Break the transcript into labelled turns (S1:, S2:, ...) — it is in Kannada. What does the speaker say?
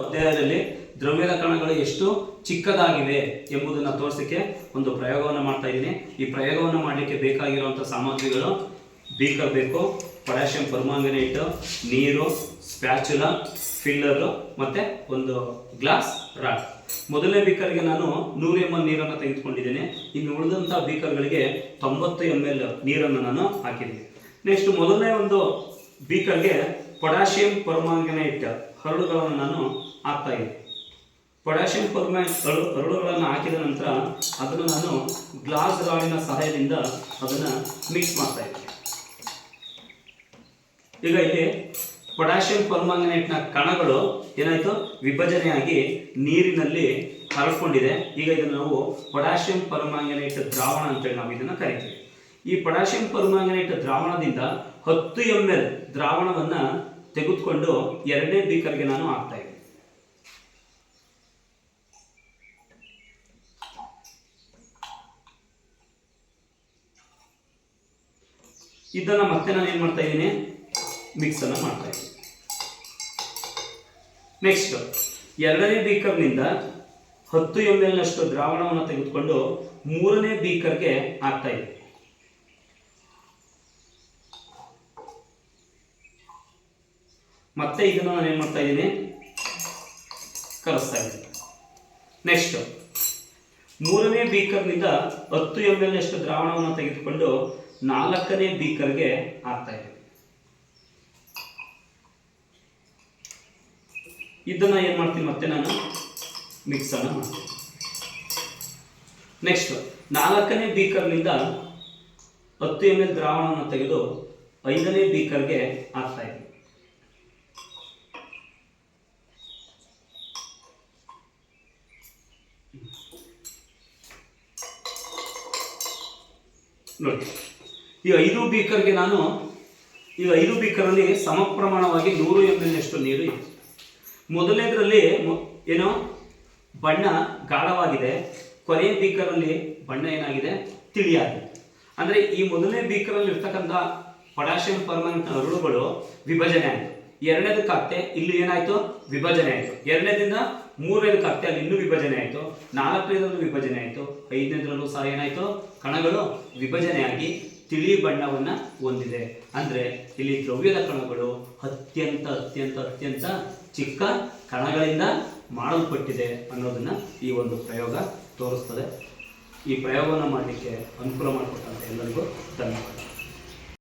S1: ಅಧ್ಯಾಯದಲ್ಲಿ ದ್ರವ್ಯದ ಕಣಗಳು ಎಷ್ಟು ಚಿಕ್ಕದಾಗಿವೆ ಎಂಬುದನ್ನು ತೋರಿಸಲಿಕ್ಕೆ ಒಂದು ಪ್ರಯೋಗವನ್ನು ಮಾಡ್ತಾ ಇದ್ದೀನಿ. ಈ ಪ್ರಯೋಗವನ್ನು ಮಾಡಲಿಕ್ಕೆ ಬೇಕಾಗಿರುವಂಥ ಸಾಮಗ್ರಿಗಳು ಬೀಕರ್ ಬೇಕು, ಪೊಟ್ಯಾಷಿಯಂ ಪರ್ಮಾಂಗನೇಟ್, ನೀರು, ಸ್ಪ್ಯಾಚುಲಾ, ಫಿಲ್ಲರು ಮತ್ತು ಒಂದು ಗ್ಲಾಸ್ ರಾಡ್. ಮೊದಲನೇ ಬೀಕರ್ಗೆ ನಾನು 100 ml ನೀರನ್ನು ತೆಗೆದುಕೊಂಡಿದ್ದೇನೆ. ಇನ್ನು ಉಳಿದಂಥ ಬೀಕರ್ಗಳಿಗೆ 90 ml ನೀರನ್ನು ನಾನು ಹಾಕಿದ್ದೀನಿ. ನೆಕ್ಸ್ಟ್ ಮೊದಲನೇ ಒಂದು ಬೀಕರ್ಗೆ ಪೊಟ್ಯಾಷಿಯಂ ಪರ್ಮಾಂಗನೇಟ್ ಹರಳುಗಳನ್ನು ನಾನು ಹಾಕ್ತಾ ಇದ್ದೀನಿ. ಪೊಟ್ಯಾಷಿಯಂ ಹರಳುಗಳನ್ನು ಹಾಕಿದ ನಂತರ ಅದನ್ನು ನಾನು ಗ್ಲಾಸ್ ರಾಡಿನ ಸಹಾಯದಿಂದ ಅದನ್ನು ಮಿಕ್ಸ್ ಮಾಡ್ತಾ ಇದ್ದೀನಿ. ಈಗ ಇಲ್ಲಿ ಪೊಟ್ಯಾಷಿಯಂ ಪರ್ಮಾಂಗನೇಟ್ನ ಕಣಗಳು ಏನಾಯಿತು, ವಿಭಜನೆಯಾಗಿ ನೀರಿನಲ್ಲಿ ಹರಡ್ಕೊಂಡಿದೆ. ಈಗ ಇದನ್ನು ನಾವು ಪೊಟ್ಯಾಷಿಯಂ ಪರ್ಮಾಂಗನೇಟ್ ದ್ರಾವಣ ಅಂತೇಳಿ ನಾವು ಇದನ್ನು ಕರಿತೀವಿ. ಈ ಪೊಟ್ಯಾಷಿಯಂ ಪರ್ಮಾಂಗನೇಟ್ ದ್ರಾವಣದಿಂದ 10 ml ದ್ರಾವಣವನ್ನು ತೆಗೆದುಕೊಂಡು ಎರಡನೇ ಬೀಕರ್ಗೆ ನಾನು ಹಾಕ್ತಾ ಇದ್ದೀನಿ. ಇದನ್ನು ಮತ್ತೆ ನಾನು ಏನು ಮಾಡ್ತಾ ಇದ್ದೀನಿ, ಮಿಕ್ಸ್ ಅನ್ನು ಮಾಡ್ತಾ ಇದ್ದೀನಿ. ನೆಕ್ಸ್ಟ್ ಎರಡನೇ ಬೀಕರ್ನಿಂದ 10 ml ನಷ್ಟು ದ್ರಾವಣವನ್ನು ತೆಗೆದುಕೊಂಡು ಮೂರನೇ ಬೀಕರ್ಗೆ ಹಾಕ್ತಾ ಇದ್ದೀನಿ. ಮತ್ತೆ ಇದನ್ನು ನಾನು ಏನು ಮಾಡ್ತಾ ಇದ್ದೀನಿ, ಕಲಿಸ್ತಾ ಇದ್ದೀನಿ. ನೆಕ್ಸ್ಟ್ ಮೂರನೇ ಬೀಕರ್ನಿಂದ 10 ml ನಷ್ಟು ದ್ರಾವಣವನ್ನು ತೆಗೆದುಕೊಂಡು ನಾಲ್ಕನೇ ಬೀಕರ್ಗೆ ಹಾಕ್ತಾ ಇದ್ದೀನಿ. ಇದನ್ನ ಏನು ಮಾಡ್ತೀನಿ, ಮತ್ತೆ ನಾನು ಮಿಕ್ಸ್ ಅನ್ನು ಮಾಡ್ತೀನಿ. ನೆಕ್ಸ್ಟ್ ನಾಲ್ಕನೇ ಬೀಕರ್ನಿಂದ 10 ml ದ್ರಾವಣವನ್ನು ತೆಗೆದು 5ನೇ ಬೀಕರ್ಗೆ ಹಾಕ್ತಾ ಇದ್ದೀನಿ. ನೋಡಿ, ಈ 5 ಬೀಕರ್ಗೆ ನಾನು ಈಗ 5 ಬೀಕರಲ್ಲಿ ಸಮ ಪ್ರಮಾಣವಾಗಿ 100 ml ನಷ್ಟು ನೀರು ಇದೆ. ಮೊದಲನೇದರಲ್ಲಿ ಏನೋ ಬಣ್ಣ ಗಾಢವಾಗಿದೆ, ಕೊನೆಯ ಬೀಕರಲ್ಲಿ ಬಣ್ಣ ಏನಾಗಿದೆ, ತಿಳಿಯಾಗಿದೆ. ಅಂದರೆ ಈ ಮೊದಲನೇ ಬೀಕರಲ್ಲಿ ಇರ್ತಕ್ಕಂಥ ಪೊಟ್ಯಾಷಿಯಂ ಪರ್ಮಾಂಗನೇಟ್ ಹರಳುಗಳು ವಿಭಜನೆ ಆಯಿತು. ಎರಡನೇದಕ್ಕಾಗ್ತೆ ಇಲ್ಲಿ ಏನಾಯಿತು, ವಿಭಜನೆ ಆಯಿತು. ಎರಡನೇದಿಂದ ಮೂರನೇದಕ್ಕಾಗ್ತೆ ಅಲ್ಲಿ ಇನ್ನೂ ವಿಭಜನೆ ಆಯಿತು. ನಾಲ್ಕನೇದರಲ್ಲೂ ವಿಭಜನೆ ಆಯಿತು. 5ನೇದರಲ್ಲೂ ಸಹ ಏನಾಯಿತು, ಕಣಗಳು ವಿಭಜನೆಯಾಗಿ ತಿಳಿ ಬಣ್ಣವನ್ನು ಹೊಂದಿದೆ. ಅಂದರೆ ಇಲ್ಲಿ ದ್ರವ್ಯದ ಕಣಗಳು ಅತ್ಯಂತ ಅತ್ಯಂತ ಅತ್ಯಂತ ಚಿಕ್ಕ ಕಣಗಳಿಂದ ಮಾಡಲ್ಪಟ್ಟಿದೆ ಅನ್ನೋದನ್ನು ಈ ಒಂದು ಪ್ರಯೋಗ ತೋರಿಸ್ತದೆ. ಈ ಪ್ರಯೋಗವನ್ನು ಮಾಡಲಿಕ್ಕೆ ಅನುಕೂಲ ಮಾಡಿಕೊಟ್ಟಂತೆ ಎಲ್ಲರಿಗೂ ಧನ್ಯವಾದ.